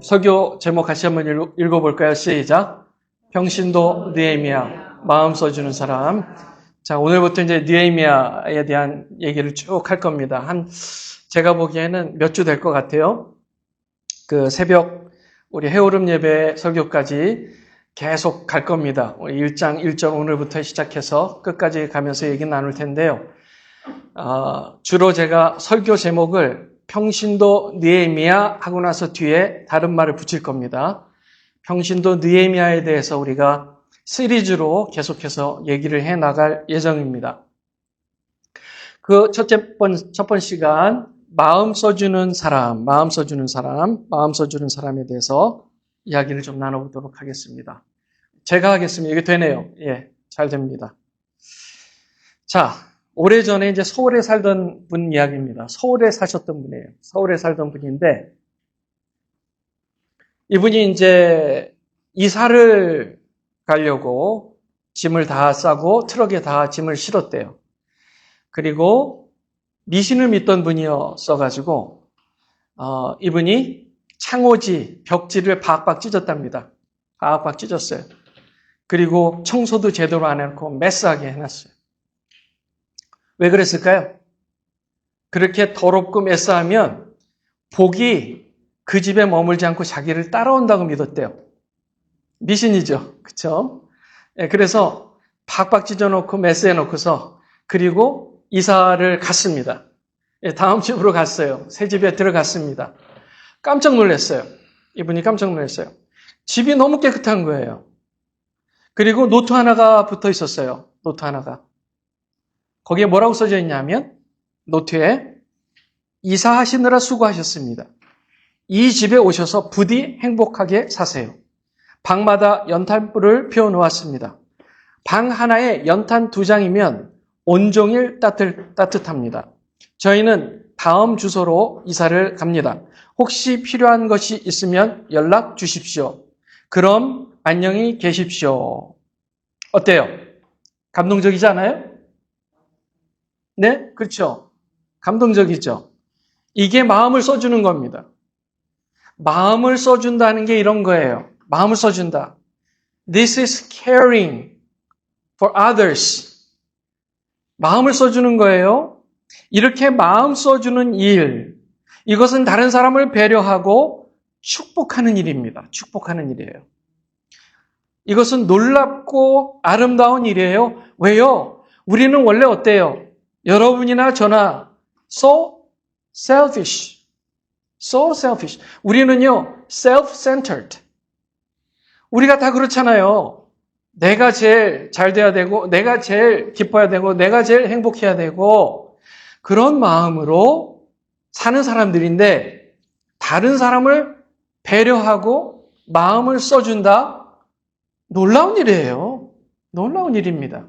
설교 제목 같이 한번 읽어볼까요? 시작. 평신도 느헤미야, 마음 써주는 사람. 자, 오늘부터 이제 느헤미야에 대한 얘기를 쭉 할 겁니다. 제가 보기에는 몇 주 될 것 같아요. 그 새벽 우리 해오름 예배 설교까지 계속 갈 겁니다. 우리 1장 1절 오늘부터 시작해서 끝까지 가면서 얘기 나눌 텐데요. 주로 제가 설교 제목을 평신도 느헤미야 하고 나서 뒤에 다른 말을 붙일 겁니다. 평신도 느헤미야에 대해서 우리가 시리즈로 계속해서 얘기를 해 나갈 예정입니다. 그 첫 번 시간 마음 써주는 사람에 대해서 이야기를 좀 나눠보도록 하겠습니다. 제가 하겠습니다. 이게 되네요. 예, 잘 됩니다. 자, 오래전에 이제 서울에 살던 분 이야기입니다. 서울에 사셨던 분이에요. 서울에 살던 분인데, 이분이 이제 이사를 가려고 짐을 다 싸고 트럭에 다 짐을 실었대요. 그리고 미신을 믿던 분이었어가지고, 이분이 창호지, 벽지를 박박 찢었답니다. 박박 찢었어요. 그리고 청소도 제대로 안 해놓고 메스하게 해놨어요. 왜 그랬을까요? 그렇게 더럽고 메스하면 복이 그 집에 머물지 않고 자기를 따라온다고 믿었대요. 미신이죠. 그렇죠? 그래서 박박 찢어놓고 메스해놓고서 그리고 이사를 갔습니다. 다음 집으로 갔어요. 새 집에 들어갔습니다. 깜짝 놀랐어요. 이분이 깜짝 놀랐어요. 집이 너무 깨끗한 거예요. 그리고 노트 하나가 붙어 있었어요. 노트 하나가. 거기에 뭐라고 써져 있냐면 노트에 이사하시느라 수고하셨습니다. 이 집에 오셔서 부디 행복하게 사세요. 방마다 연탄불을 피워놓았습니다. 방 하나에 연탄 2장이면 온종일 따뜻합니다. 저희는 다음 주소로 이사를 갑니다. 혹시 필요한 것이 있으면 연락 주십시오. 그럼 안녕히 계십시오. 어때요? 감동적이지 않아요? 네? 그렇죠. 감동적이죠. 이게 마음을 써주는 겁니다. 마음을 써준다는 게 이런 거예요. 마음을 써준다. This is caring for others. 마음을 써주는 거예요. 이렇게 마음 써주는 일, 이것은 다른 사람을 배려하고 축복하는 일입니다. 축복하는 일이에요. 이것은 놀랍고 아름다운 일이에요. 왜요? 우리는 원래 어때요? 여러분이나 저나 so selfish. 우리는요, self-centered. 우리가 다 그렇잖아요. 내가 제일 잘 돼야 되고, 내가 제일 기뻐야 되고, 내가 제일 행복해야 되고, 그런 마음으로 사는 사람들인데, 다른 사람을 배려하고 마음을 써준다? 놀라운 일이에요. 놀라운 일입니다.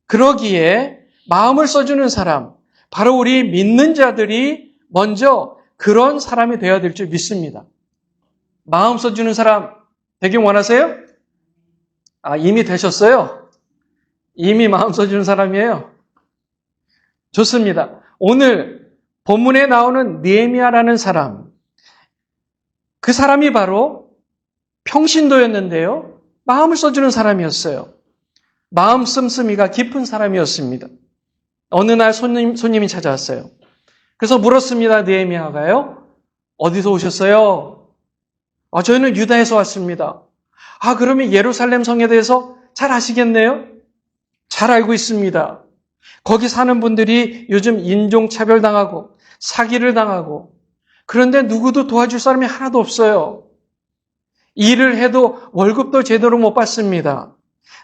그러기에 마음을 써주는 사람, 바로 우리 믿는 자들이 먼저 그런 사람이 되어야 될 줄 믿습니다. 마음 써주는 사람 되길 원하세요? 이미 되셨어요? 이미 마음 써주는 사람이에요? 좋습니다. 오늘 본문에 나오는 느헤미야라는 사람, 그 사람이 바로 평신도였는데요. 마음을 써주는 사람이었어요. 마음 씀씀이가 깊은 사람이었습니다. 어느 날 손님이 찾아왔어요. 그래서 물었습니다. 느헤미야가요. 어디서 오셨어요? 저희는 유다에서 왔습니다. 그러면 예루살렘 성에 대해서 잘 아시겠네요? 잘 알고 있습니다. 거기 사는 분들이 요즘 인종차별당하고 사기를 당하고 그런데 누구도 도와줄 사람이 하나도 없어요. 일을 해도 월급도 제대로 못 받습니다.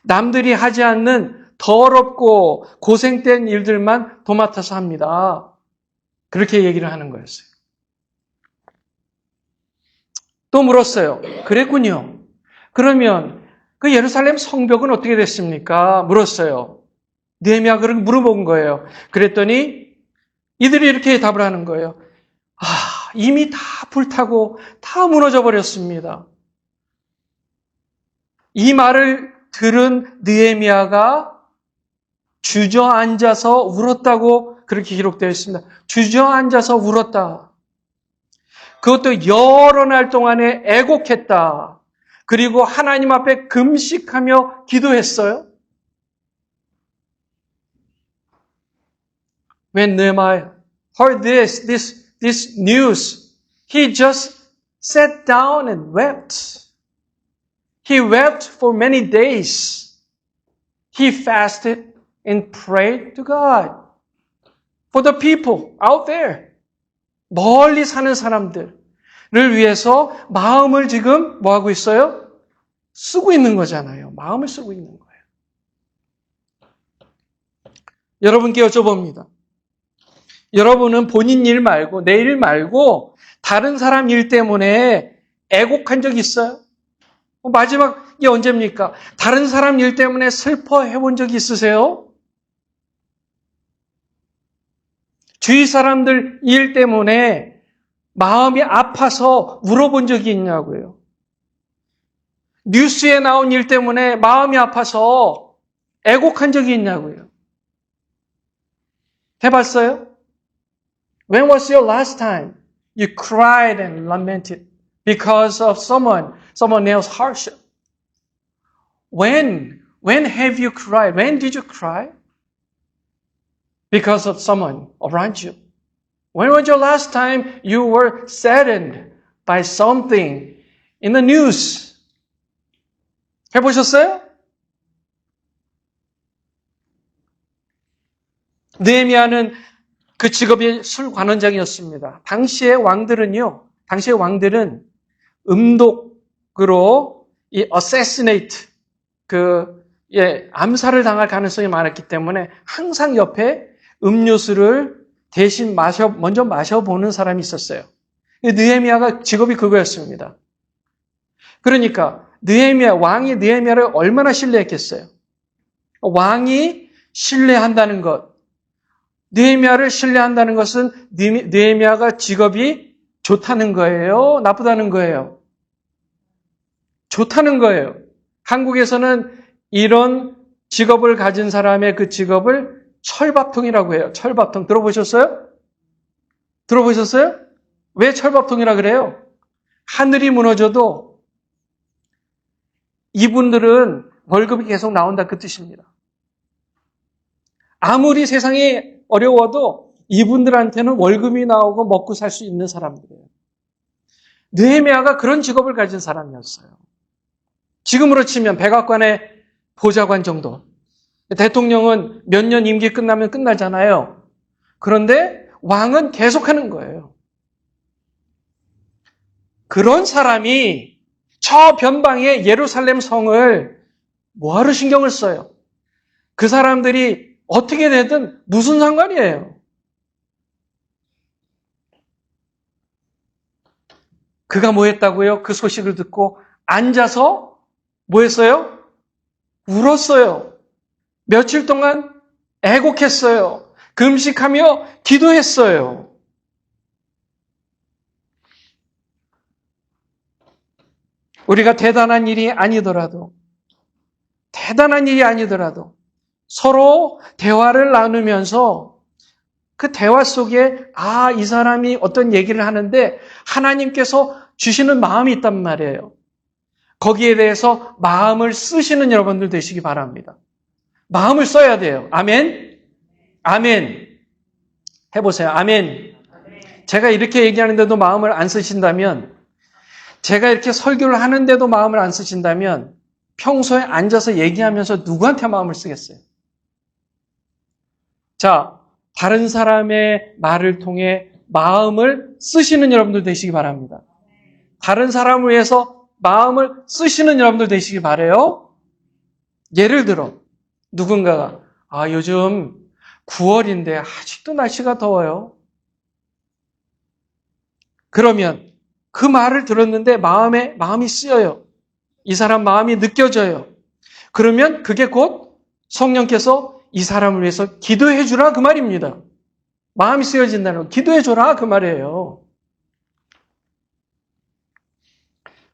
남들이 하지 않는 더럽고 고생된 일들만 도맡아서 합니다. 그렇게 얘기를 하는 거였어요. 또 물었어요. 그랬군요. 그러면 그 예루살렘 성벽은 어떻게 됐습니까? 물었어요. 느헤미야가 그렇게 물어본 거예요. 그랬더니 이들이 이렇게 답을 하는 거예요. 이미 다 불타고 다 무너져 버렸습니다. 이 말을 들은 느헤미야가 주저앉아서 울었다고 그렇게 기록되어 있습니다. 주저앉아서 울었다. 그것도 여러 날 동안에 애곡했다. 그리고 하나님 앞에 금식하며 기도했어요. When Nehemiah heard this news, he just sat down and wept. He wept for many days. He fasted and prayed to God for the people out there. 멀리 사는 사람들을 위해서 마음을 지금 뭐 하고 있어요? 쓰고 있는 거잖아요. 마음을 쓰고 있는 거예요. 여러분께 여쭤봅니다. 여러분은 본인 일 말고 내 일 말고 다른 사람 일 때문에 애곡한 적 있어요? 마지막이 언제입니까? 다른 사람 일 때문에 슬퍼해 본 적 있으세요? 주위 사람들 일 때문에 마음이 아파서 울어본 적이 있냐고요. 뉴스에 나온 일 때문에 마음이 아파서 애곡한 적이 있냐고요. 해봤어요? When was your last time you cried and lamented because of someone else's hardship? When have you cried? When did you cry? Because of someone around you. When was your last time you were saddened by something in the news? 해보셨어요? 느헤미야는 그 직업이 술관원장이었습니다. 당시의 왕들은 음독으로 이 assassinate, 암살을 당할 가능성이 많았기 때문에 항상 옆에 음료수를 대신 먼저 마셔보는 사람이 있었어요. 느헤미야가 직업이 그거였습니다. 그러니까 왕이 느헤미야를 얼마나 신뢰했겠어요? 왕이 신뢰한다는 것, 느헤미야를 신뢰한다는 것은 느헤미야가 직업이 좋다는 거예요? 나쁘다는 거예요? 좋다는 거예요. 한국에서는 이런 직업을 가진 사람의 그 직업을 철밥통이라고 해요. 철밥통. 들어보셨어요? 왜 철밥통이라 그래요? 하늘이 무너져도 이분들은 월급이 계속 나온다 그 뜻입니다. 아무리 세상이 어려워도 이분들한테는 월급이 나오고 먹고 살 수 있는 사람들이에요. 느헤미야가 그런 직업을 가진 사람이었어요. 지금으로 치면 백악관의 보좌관 정도. 대통령은 몇 년 임기 끝나면 끝나잖아요. 그런데 왕은 계속하는 거예요. 그런 사람이 저 변방의 예루살렘 성을 뭐하러 신경을 써요? 그 사람들이 어떻게 되든 무슨 상관이에요? 그가 뭐 했다고요? 그 소식을 듣고 앉아서 뭐 했어요? 울었어요. 며칠 동안 애곡했어요. 금식하며 기도했어요. 우리가 대단한 일이 아니더라도 서로 대화를 나누면서 그 대화 속에 이 사람이 어떤 얘기를 하는데 하나님께서 주시는 마음이 있단 말이에요. 거기에 대해서 마음을 쓰시는 여러분들 되시기 바랍니다. 마음을 써야 돼요. 아멘? 아멘. 해보세요. 아멘. 제가 이렇게 얘기하는데도 마음을 안 쓰신다면, 제가 이렇게 설교를 하는데도 마음을 안 쓰신다면 평소에 앉아서 얘기하면서 누구한테 마음을 쓰겠어요? 자, 다른 사람의 말을 통해 마음을 쓰시는 여러분들 되시기 바랍니다. 다른 사람을 위해서 마음을 쓰시는 여러분들 되시기 바라요. 예를 들어 누군가가 요즘 9월인데 아직도 날씨가 더워요. 그러면 그 말을 들었는데 마음이 쓰여요. 이 사람 마음이 느껴져요. 그러면 그게 곧 성령께서 이 사람을 위해서 기도해 주라 그 말입니다. 마음이 쓰여진다는 거 기도해 줘라 그 말이에요.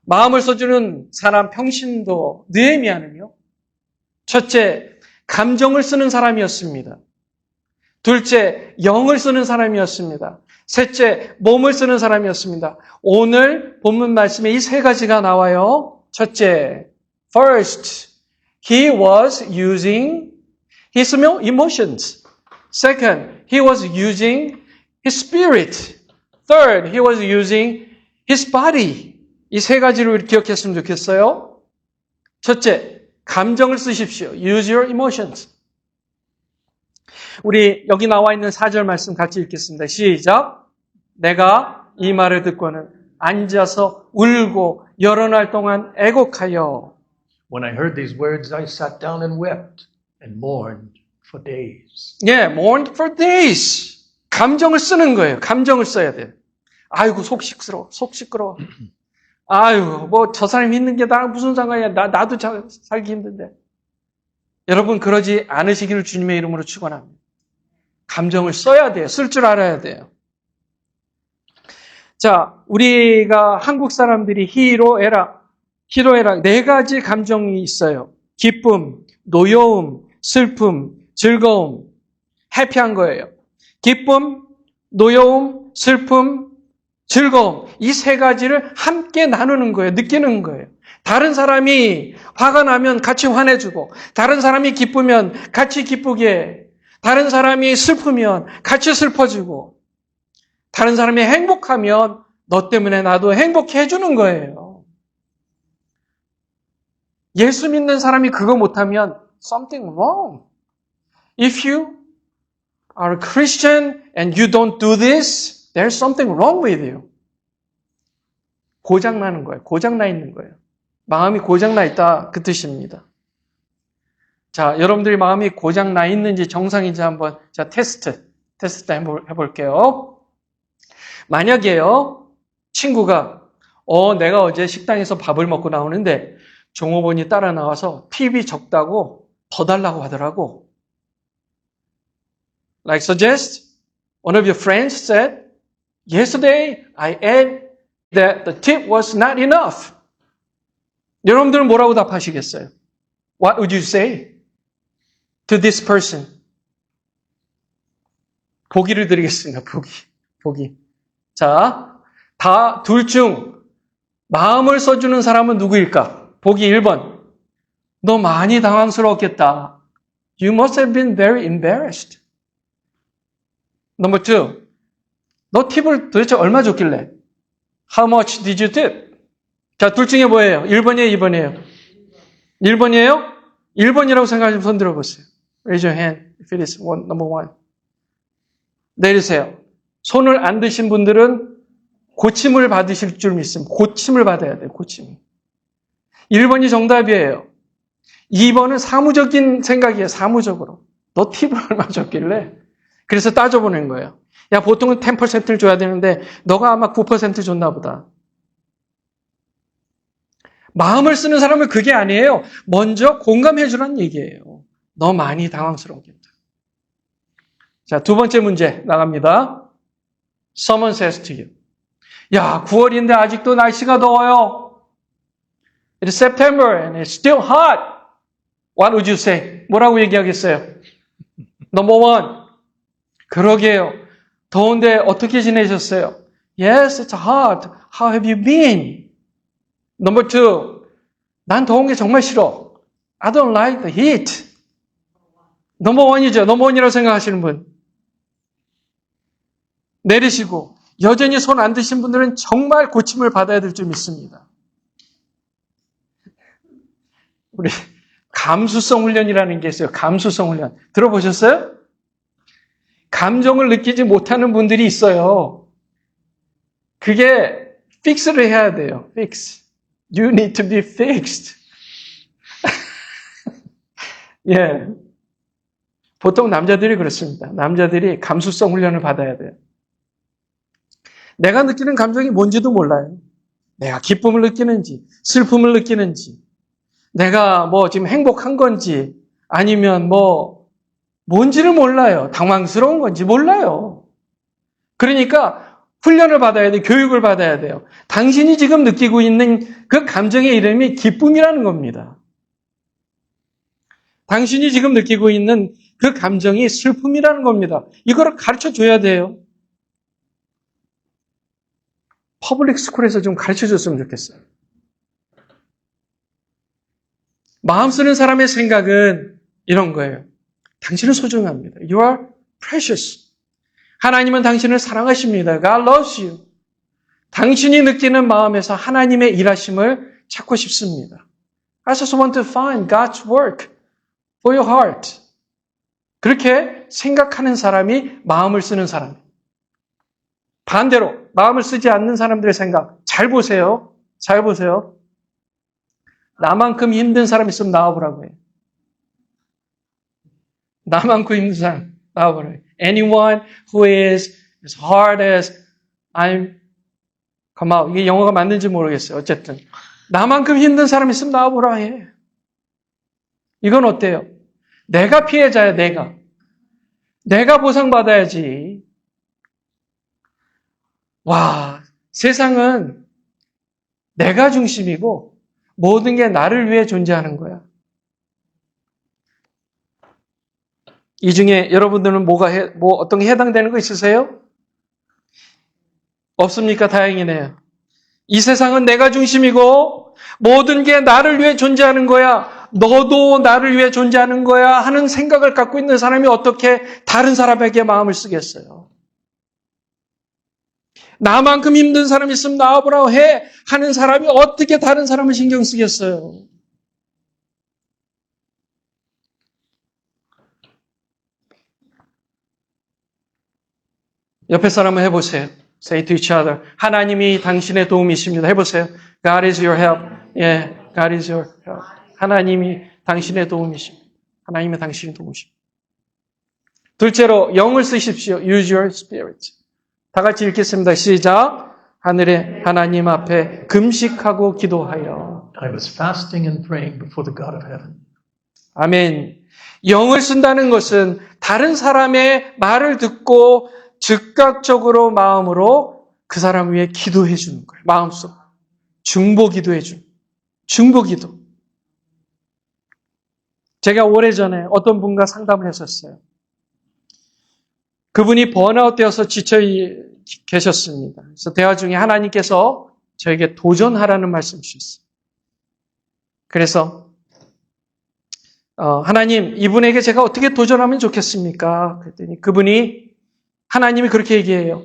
마음을 써주는 사람 평신도 느헤미야는요. 첫째, 감정을 쓰는 사람이었습니다. 둘째, 영을 쓰는 사람이었습니다. 셋째, 몸을 쓰는 사람이었습니다. 오늘 본문 말씀에 이 세 가지가 나와요. 첫째, first, he was using his emotions. Second, he was using his spirit. Third, he was using his body. 이 세 가지를 기억했으면 좋겠어요. 첫째, 감정을 쓰십시오. Use your emotions. 우리 여기 나와 있는 4절 말씀 같이 읽겠습니다. 시작. 내가 이 말을 듣고는 앉아서 울고 여러 날 동안 애곡하여. When I heard these words, I sat down and wept and mourned for days. mourned for days. 감정을 쓰는 거예요. 감정을 써야 돼요. 아이고, 속 시끄러워. 아유, 뭐 저 사람이 있는 게 나랑 무슨 상관이야. 나도 살기 힘든데. 여러분, 그러지 않으시기를 주님의 이름으로 축원합니다. 감정을 써야 돼요. 쓸 줄 알아야 돼요. 자, 우리가 한국 사람들이 희로애락 네 가지 감정이 있어요. 기쁨, 노여움, 슬픔, 즐거움, 해피한 거예요. 기쁨, 노여움, 슬픔, 즐거움. 이 세 가지를 함께 나누는 거예요. 느끼는 거예요. 다른 사람이 화가 나면 같이 화내주고, 다른 사람이 기쁘면 같이 기쁘게, 다른 사람이 슬프면 같이 슬퍼지고, 다른 사람이 행복하면 너 때문에 나도 행복해 해주는 거예요. 예수 믿는 사람이 그거 못하면 something wrong. If you are a Christian and you don't do this, there's something wrong with you. 고장나는 거예요. 고장나 있는 거예요. 마음이 고장나 있다, 그 뜻입니다. 자, 여러분들이 마음이 고장나 있는지 정상인지 한번 테스트 해볼게요. 만약에요, 친구가 내가 어제 식당에서 밥을 먹고 나오는데 종업원이 따라 나와서 팁이 적다고 더 달라고 하더라고. Like suggest, one of your friends said, yesterday I ate that the tip was not enough. 여러분들은 뭐라고 답하시겠어요? What would you say to this person? 보기를 드리겠습니다. 보기. 자, 둘 중 마음을 써주는 사람은 누구일까? 보기 1번. 너 많이 당황스러웠겠다. You must have been very embarrassed. Number 2. 너 팁을 도대체 얼마 줬길래? How much did you tip? 자, 둘 중에 뭐예요? 1번이에요, 2번이에요? 1번이에요? 1번이라고 생각하시면 손 들어보세요. Raise your hand if it is number 1. 내리세요. 손을 안 드신 분들은 고침을 받으실 줄 믿습니다. 고침을 받아야 돼요, 고침. 1번이 정답이에요. 2번은 사무적인 생각이에요, 사무적으로. 너 팁을 얼마 줬길래? 그래서 따져보는 거예요. 야, 보통은 10%를 줘야 되는데 너가 아마 9% 줬나 보다. 마음을 쓰는 사람은 그게 아니에요. 먼저 공감해 주라는 얘기예요. 너 많이 당황스러웠겠다. 자, 두 번째 문제 나갑니다. Someone says to you. 야, 9월인데 아직도 날씨가 더워요. It's September and it's still hot. What would you say? 뭐라고 얘기하겠어요? Number 1. 그러게요. 더운데 어떻게 지내셨어요? Yes, it's hot. How have you been? Number 2. 난 더운 게 정말 싫어. I don't like the heat. Number 1이죠. Number 1이라고 생각하시는 분. 내리시고 여전히 손 안 드신 분들은 정말 고침을 받아야 될 줄 믿습니다. 우리 감수성 훈련이라는 게 있어요. 감수성 훈련. 들어보셨어요? 감정을 느끼지 못하는 분들이 있어요. 그게 픽스를 해야 돼요. fix. You need to be fixed. 예. 보통 남자들이 그렇습니다. 남자들이 감수성 훈련을 받아야 돼요. 내가 느끼는 감정이 뭔지도 몰라요. 내가 기쁨을 느끼는지, 슬픔을 느끼는지, 내가 뭐 지금 행복한 건지, 아니면 뭔지를 몰라요. 당황스러운 건지 몰라요. 그러니까 훈련을 받아야 돼요. 교육을 받아야 돼요. 당신이 지금 느끼고 있는 그 감정의 이름이 기쁨이라는 겁니다. 당신이 지금 느끼고 있는 그 감정이 슬픔이라는 겁니다. 이거를 가르쳐 줘야 돼요. 퍼블릭 스쿨에서 좀 가르쳐 줬으면 좋겠어요. 마음 쓰는 사람의 생각은 이런 거예요. 당신은 소중합니다. You are precious. 하나님은 당신을 사랑하십니다. God loves you. 당신이 느끼는 마음에서 하나님의 일하심을 찾고 싶습니다. I just want to find God's work for your heart. 그렇게 생각하는 사람이 마음을 쓰는 사람. 반대로 마음을 쓰지 않는 사람들의 생각. 잘 보세요. 잘 보세요. 나만큼 힘든 사람 있으면 나와보라고 해요. 나만큼 힘든 사람 나와보라고 해요. Anyone who is as hard as I'm come out. 이게 영어가 맞는지 모르겠어요. 어쨌든 나만큼 힘든 사람 있으면 나와보라 해. 이건 어때요? 내가 피해자야, 내가 보상받아야지. 와, 세상은 내가 중심이고 모든 게 나를 위해 존재하는 거야. 이 중에 여러분들은 어떤 게 해당되는 거 있으세요? 없습니까? 다행이네요. 이 세상은 내가 중심이고 모든 게 나를 위해 존재하는 거야. 너도 나를 위해 존재하는 거야 하는 생각을 갖고 있는 사람이 어떻게 다른 사람에게 마음을 쓰겠어요? 나만큼 힘든 사람이 있으면 나와보라고 해 하는 사람이 어떻게 다른 사람을 신경 쓰겠어요? 옆에 사람을 해보세요. Say to each other. 하나님이 당신의 도움이십니다. 해보세요. God is your help. 예, God is your help. 하나님이 당신의 도움이십니다. 하나님이 당신의 도움이십니다. 둘째로 영을 쓰십시오. Use your spirit. 다 같이 읽겠습니다. 시작. 하늘의 하나님 앞에 금식하고 기도하여. I was fasting and praying before the God of heaven. 아멘. 영을 쓴다는 것은 다른 사람의 말을 듣고 즉각적으로 마음으로 그 사람 위해 기도해 주는 거예요. 마음속. 중보 기도해 주는. 중보 기도. 제가 오래전에 어떤 분과 상담을 했었어요. 그분이 번아웃 되어서 지쳐 계셨습니다. 그래서 대화 중에 하나님께서 저에게 도전하라는 말씀 주셨어요. 그래서 하나님, 이분에게 제가 어떻게 도전하면 좋겠습니까? 그랬더니 그분이 하나님이 그렇게 얘기해요.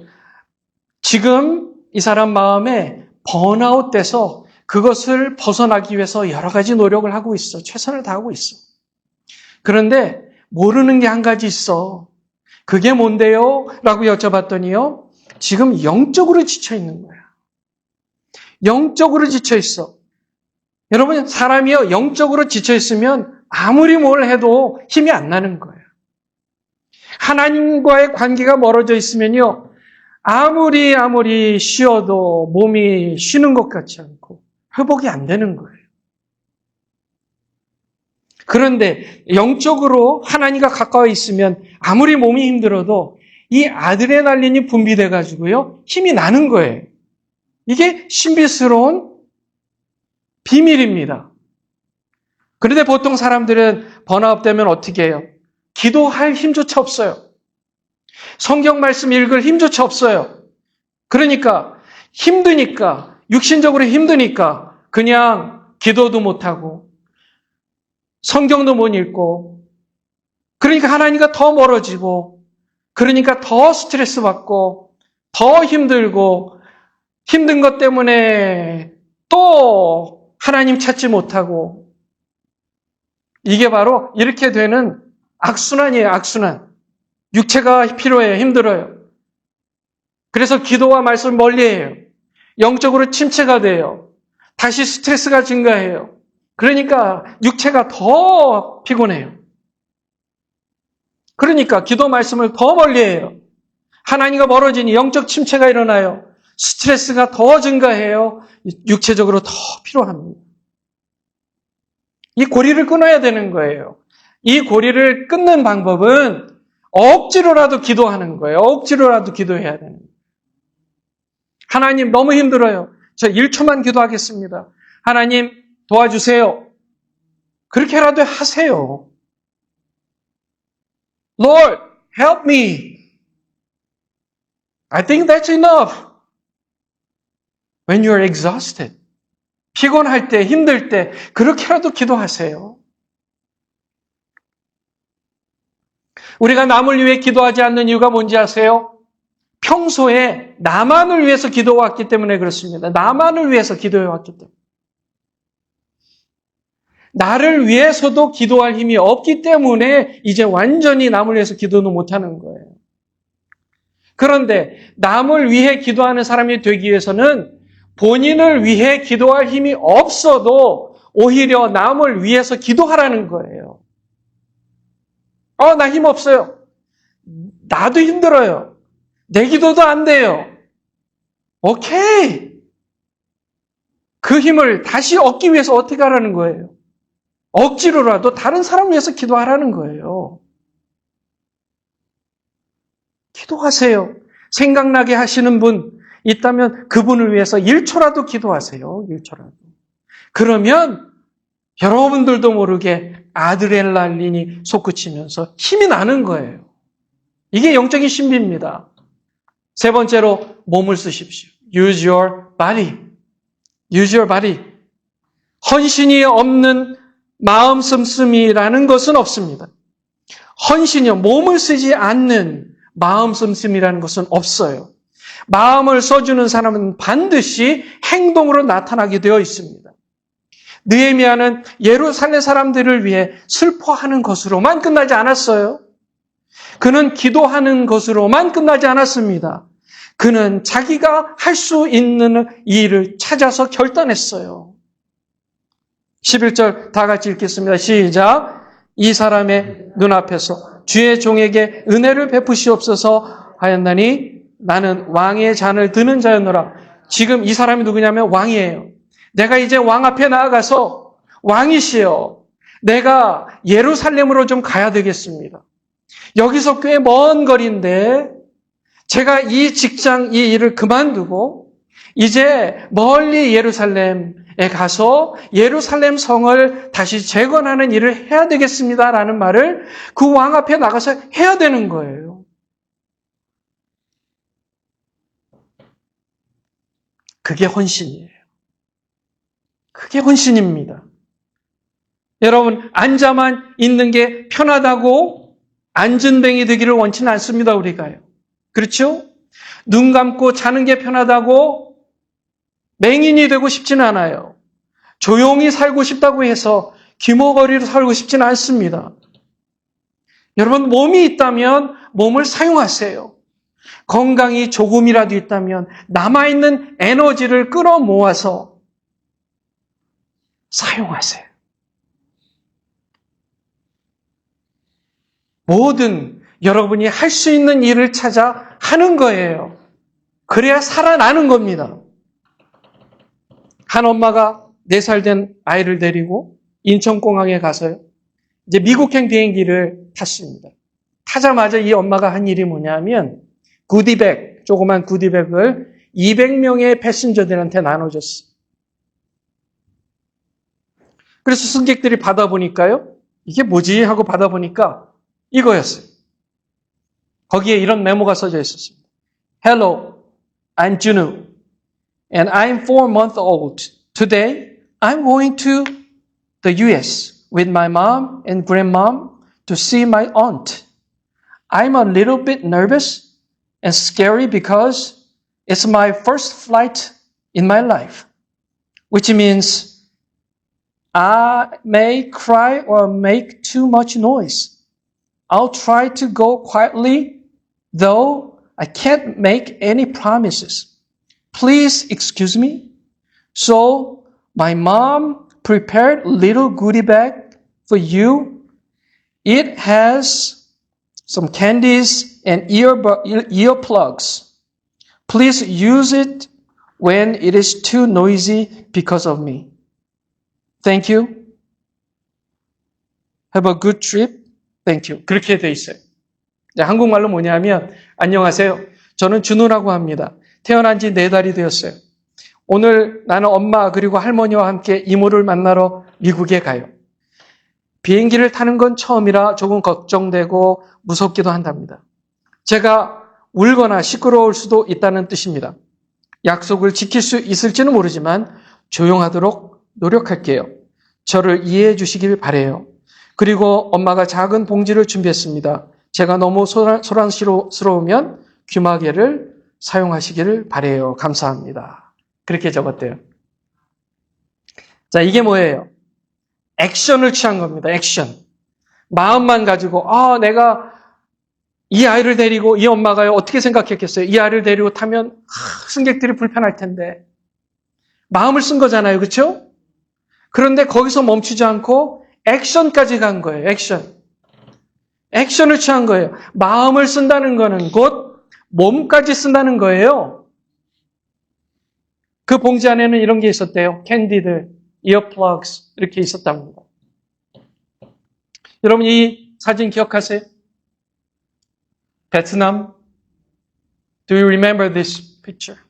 지금 이 사람 마음에 번아웃 돼서 그것을 벗어나기 위해서 여러 가지 노력을 하고 있어. 최선을 다하고 있어. 그런데 모르는 게 한 가지 있어. 그게 뭔데요? 라고 여쭤봤더니요. 지금 영적으로 지쳐 있는 거야. 영적으로 지쳐 있어. 여러분, 사람이요. 영적으로 지쳐 있으면 아무리 뭘 해도 힘이 안 나는 거예요. 하나님과의 관계가 멀어져 있으면요. 아무리 쉬어도 몸이 쉬는 것 같지 않고 회복이 안 되는 거예요. 그런데 영적으로 하나님과 가까워 있으면 아무리 몸이 힘들어도 이 아드레날린이 분비돼 가지고요. 힘이 나는 거예요. 이게 신비스러운 비밀입니다. 그런데 보통 사람들은 번아웃 되면 어떻게 해요? 기도할 힘조차 없어요. 성경 말씀 읽을 힘조차 없어요. 그러니까 힘드니까, 육신적으로 힘드니까 그냥 기도도 못하고 성경도 못 읽고 그러니까 하나님과 더 멀어지고 그러니까 더 스트레스 받고 더 힘들고 힘든 것 때문에 또 하나님 찾지 못하고 이게 바로 이렇게 되는 악순환이에요. 악순환. 육체가 필요해요. 힘들어요. 그래서 기도와 말씀을 멀리해요. 영적으로 침체가 돼요. 다시 스트레스가 증가해요. 그러니까 육체가 더 피곤해요. 그러니까 기도 말씀을 더 멀리해요. 하나님과 멀어지니 영적 침체가 일어나요. 스트레스가 더 증가해요. 육체적으로 더 피로합니다. 이 고리를 끊어야 되는 거예요. 이 고리를 끊는 방법은 억지로라도 기도하는 거예요. 억지로라도 기도해야 되는 거예요. 하나님 너무 힘들어요. 저 1초만 기도하겠습니다. 하나님 도와주세요. 그렇게라도 하세요. Lord, help me. I think that's enough. When you are exhausted. 피곤할 때, 힘들 때 그렇게라도 기도하세요. 우리가 남을 위해 기도하지 않는 이유가 뭔지 아세요? 평소에 나만을 위해서 기도해왔기 때문에 그렇습니다. 나만을 위해서 기도해왔기 때문에. 나를 위해서도 기도할 힘이 없기 때문에 이제 완전히 남을 위해서 기도는 못하는 거예요. 그런데 남을 위해 기도하는 사람이 되기 위해서는 본인을 위해 기도할 힘이 없어도 오히려 남을 위해서 기도하라는 거예요. 나 힘 없어요. 나도 힘들어요. 내 기도도 안 돼요. 오케이. 그 힘을 다시 얻기 위해서 어떻게 하라는 거예요? 억지로라도 다른 사람을 위해서 기도하라는 거예요. 기도하세요. 생각나게 하시는 분 있다면 그분을 위해서 1초라도 기도하세요. 1초라도. 그러면 여러분들도 모르게 아드레날린이 솟구치면서 힘이 나는 거예요. 이게 영적인 신비입니다. 세 번째로 몸을 쓰십시오. Use your body. Use your body. 헌신이 없는 마음 씀씀이라는 것은 없습니다. 헌신이요. 몸을 쓰지 않는 마음 씀씀이라는 것은 없어요. 마음을 써주는 사람은 반드시 행동으로 나타나게 되어 있습니다. 느헤미야는 예루살렘 사람들을 위해 슬퍼하는 것으로만 끝나지 않았어요. 그는 기도하는 것으로만 끝나지 않았습니다. 그는 자기가 할 수 있는 일을 찾아서 결단했어요. 11절 다 같이 읽겠습니다. 시작. 이 사람의 눈앞에서 주의 종에게 은혜를 베푸시옵소서 하였나니 나는 왕의 잔을 드는 자였노라. 지금 이 사람이 누구냐면 왕이에요. 내가 이제 왕 앞에 나아가서 왕이시여, 내가 예루살렘으로 좀 가야 되겠습니다. 여기서 꽤 먼 거리인데 제가 이 직장, 이 일을 그만두고 이제 멀리 예루살렘에 가서 예루살렘 성을 다시 재건하는 일을 해야 되겠습니다라는 말을 그 왕 앞에 나가서 해야 되는 거예요. 그게 헌신이에요. 그게 헌신입니다. 여러분, 앉아만 있는 게 편하다고 앉은뱅이 되기를 원치는 않습니다, 우리가요. 그렇죠? 눈 감고 자는 게 편하다고 맹인이 되고 싶지는 않아요. 조용히 살고 싶다고 해서 귀머거리로 살고 싶지는 않습니다. 여러분, 몸이 있다면 몸을 사용하세요. 건강이 조금이라도 있다면 남아있는 에너지를 끌어모아서 사용하세요. 모든 여러분이 할 수 있는 일을 찾아 하는 거예요. 그래야 살아나는 겁니다. 한 엄마가 4살 된 아이를 데리고 인천공항에 가서요. 이제 미국행 비행기를 탔습니다. 타자마자 이 엄마가 한 일이 뭐냐면 구디백, 조그만 구디백을 200명의 패신저들한테 나눠줬어요. 그래서 승객들이 받아보니까요. 이게 뭐지? 하고 받아보니까 이거였어요. 거기에 이런 메모가 써져 있었습니다. Hello, I'm Junoo, and I'm 4 months old. Today, I'm going to the US with my mom and grandmom to see my aunt. I'm a little bit nervous and scary because it's my first flight in my life, which means I may cry or make too much noise. I'll try to go quietly, though I can't make any promises. Please excuse me. So my mom prepared a little goodie bag for you. It has some candies and earplugs. Please use it when it is too noisy because of me. Thank you. Have a good trip. Thank you. 그렇게 돼 있어요. 한국말로 뭐냐면 안녕하세요. 저는 준우라고 합니다. 태어난 지 4달이 되었어요. 오늘 나는 엄마 그리고 할머니와 함께 이모를 만나러 미국에 가요. 비행기를 타는 건 처음이라 조금 걱정되고 무섭기도 한답니다. 제가 울거나 시끄러울 수도 있다는 뜻입니다. 약속을 지킬 수 있을지는 모르지만 조용하도록 노력할게요. 저를 이해해 주시길 바래요. 그리고 엄마가 작은 봉지를 준비했습니다. 제가 너무 소란스러우면 귀마개를 사용하시기를 바래요. 감사합니다. 그렇게 적었대요. 자, 이게 뭐예요? 액션을 취한 겁니다. 액션. 마음만 가지고 내가 이 아이를 데리고 이 엄마가요 어떻게 생각했겠어요? 이 아이를 데리고 타면 승객들이 불편할 텐데. 마음을 쓴 거잖아요. 그렇죠? 그런데 거기서 멈추지 않고 액션까지 간 거예요. 액션. 액션을 취한 거예요. 마음을 쓴다는 거는 곧 몸까지 쓴다는 거예요. 그 봉지 안에는 이런 게 있었대요. 캔디들, 이어플러그스 이렇게 있었답니다. 여러분 이 사진 기억하세요? 베트남. Do you remember this picture?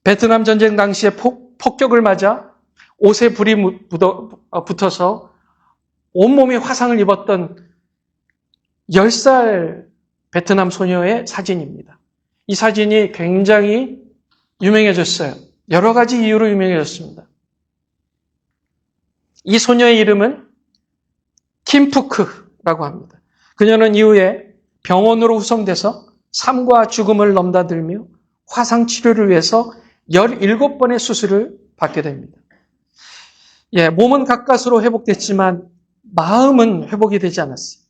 베트남 전쟁 당시에 폭격을 맞아 옷에 불이 붙어서 온몸이 화상을 입었던 10살 베트남 소녀의 사진입니다. 이 사진이 굉장히 유명해졌어요. 여러 가지 이유로 유명해졌습니다. 이 소녀의 이름은 김푸크라고 합니다. 그녀는 이후에 병원으로 후송돼서 삶과 죽음을 넘나들며 화상 치료를 위해서 17번의 수술을 받게 됩니다. 몸은 가까스로 회복됐지만 마음은 회복이 되지 않았어요.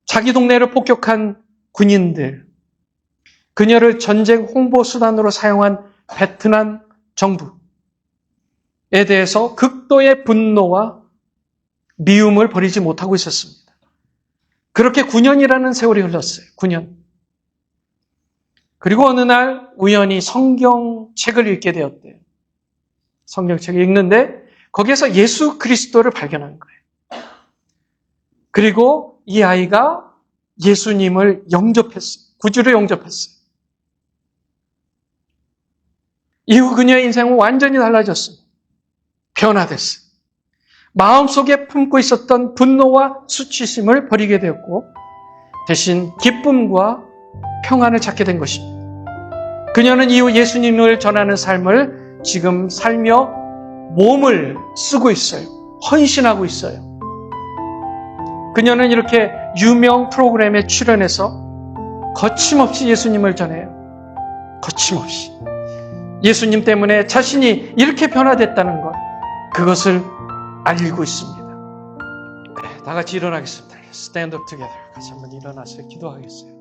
자기 동네를 폭격한 군인들, 그녀를 전쟁 홍보 수단으로 사용한 베트남 정부에 대해서 극도의 분노와 미움을 버리지 못하고 있었습니다. 그렇게 9년이라는 세월이 흘렀어요. 9년. 그리고 어느 날 우연히 성경책을 읽게 되었대요. 성경책을 읽는데 거기에서 예수 그리스도를 발견한 거예요. 그리고 이 아이가 예수님을 영접했어요. 구주로 영접했어요. 이후 그녀의 인생은 완전히 달라졌어요. 변화됐어요. 마음속에 품고 있었던 분노와 수치심을 버리게 되었고 대신 기쁨과 평안을 찾게 된 것입니다. 그녀는 이후 예수님을 전하는 삶을 지금 살며 몸을 쓰고 있어요. 헌신하고 있어요. 그녀는 이렇게 유명 프로그램에 출연해서 거침없이 예수님을 전해요. 거침없이. 예수님 때문에 자신이 이렇게 변화됐다는 것, 그것을 알고 있습니다. 다 같이 일어나겠습니다. Stand up together. 같이 한번 일어나서 기도하겠어요.